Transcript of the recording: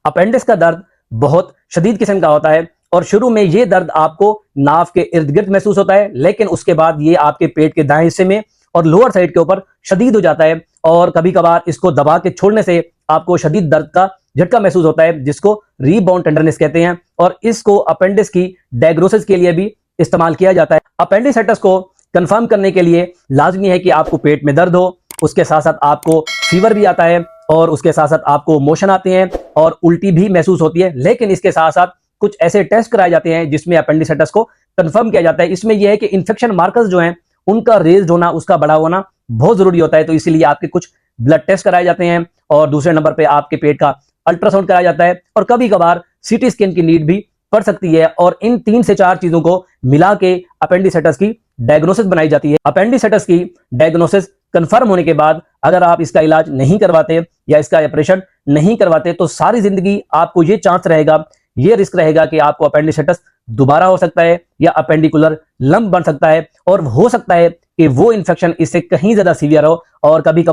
Appendix का दर्द बहुत शदीद किस्म का होता है और शुरू में ये दर्द आपको नाव के इर्द गिर्द महसूस होता है, लेकिन उसके बाद ये आपके पेट के दाएं हिस्से में और लोअर साइड के ऊपर शदीद हो जाता है और कभी कभार इसको दबा के छोड़ने से आपको शदीद दर्द का झटका महसूस होता है, जिसको रीबाउंड टेंडरनेस कहते हैं। और इसको अपेंडिक्स की डायग्नोसिस के लिए भी इस्तेमाल किया जाता है। अपेंडिसाइटिस को कंफर्म करने के लिए लाजमी है कि आपको पेट में दर्द हो, उसके साथ साथ आपको फीवर भी आता है और उसके साथ साथ आपको मोशन आते हैं और उल्टी भी महसूस होती है। लेकिन इसके साथ साथ कुछ ऐसे टेस्ट कराए जाते हैं जिसमें अपेंडिसाइटिस को कंफर्म किया जाता है। इसमें यह है कि इन्फेक्शन मार्कर्स जो हैं उनका रेज्ड होना, उसका बढ़ा होना बहुत जरूरी होता है। तो इसीलिए आपके कुछ ब्लड टेस्ट कराए जाते हैं और दूसरे नंबर पे आपके पेट का अल्ट्रासाउंड कराया जाता है और कभी कभार सीटी स्कैन की नीड भी पड़ सकती है। और इन 3 से 4 चीजों को मिला के अपेंडिसाइटिस की डायग्नोसिस बनाई जाती है। अपेंडिसाइटिस की डायग्नोसिस कंफर्म होने के बाद अगर आप इसका इलाज नहीं करवाते या इसका ऑपरेशन नहीं करवाते तो सारी जिंदगी आपको ये चांस रहेगा, ये रिस्क रहेगा कि आपको अपेंडिसाइटिस दोबारा हो सकता है या अपेंडिकुलर लंप बन सकता है और हो सकता है कि वो इन्फेक्शन इससे कहीं ज्यादा सीवियर हो और कभी कभी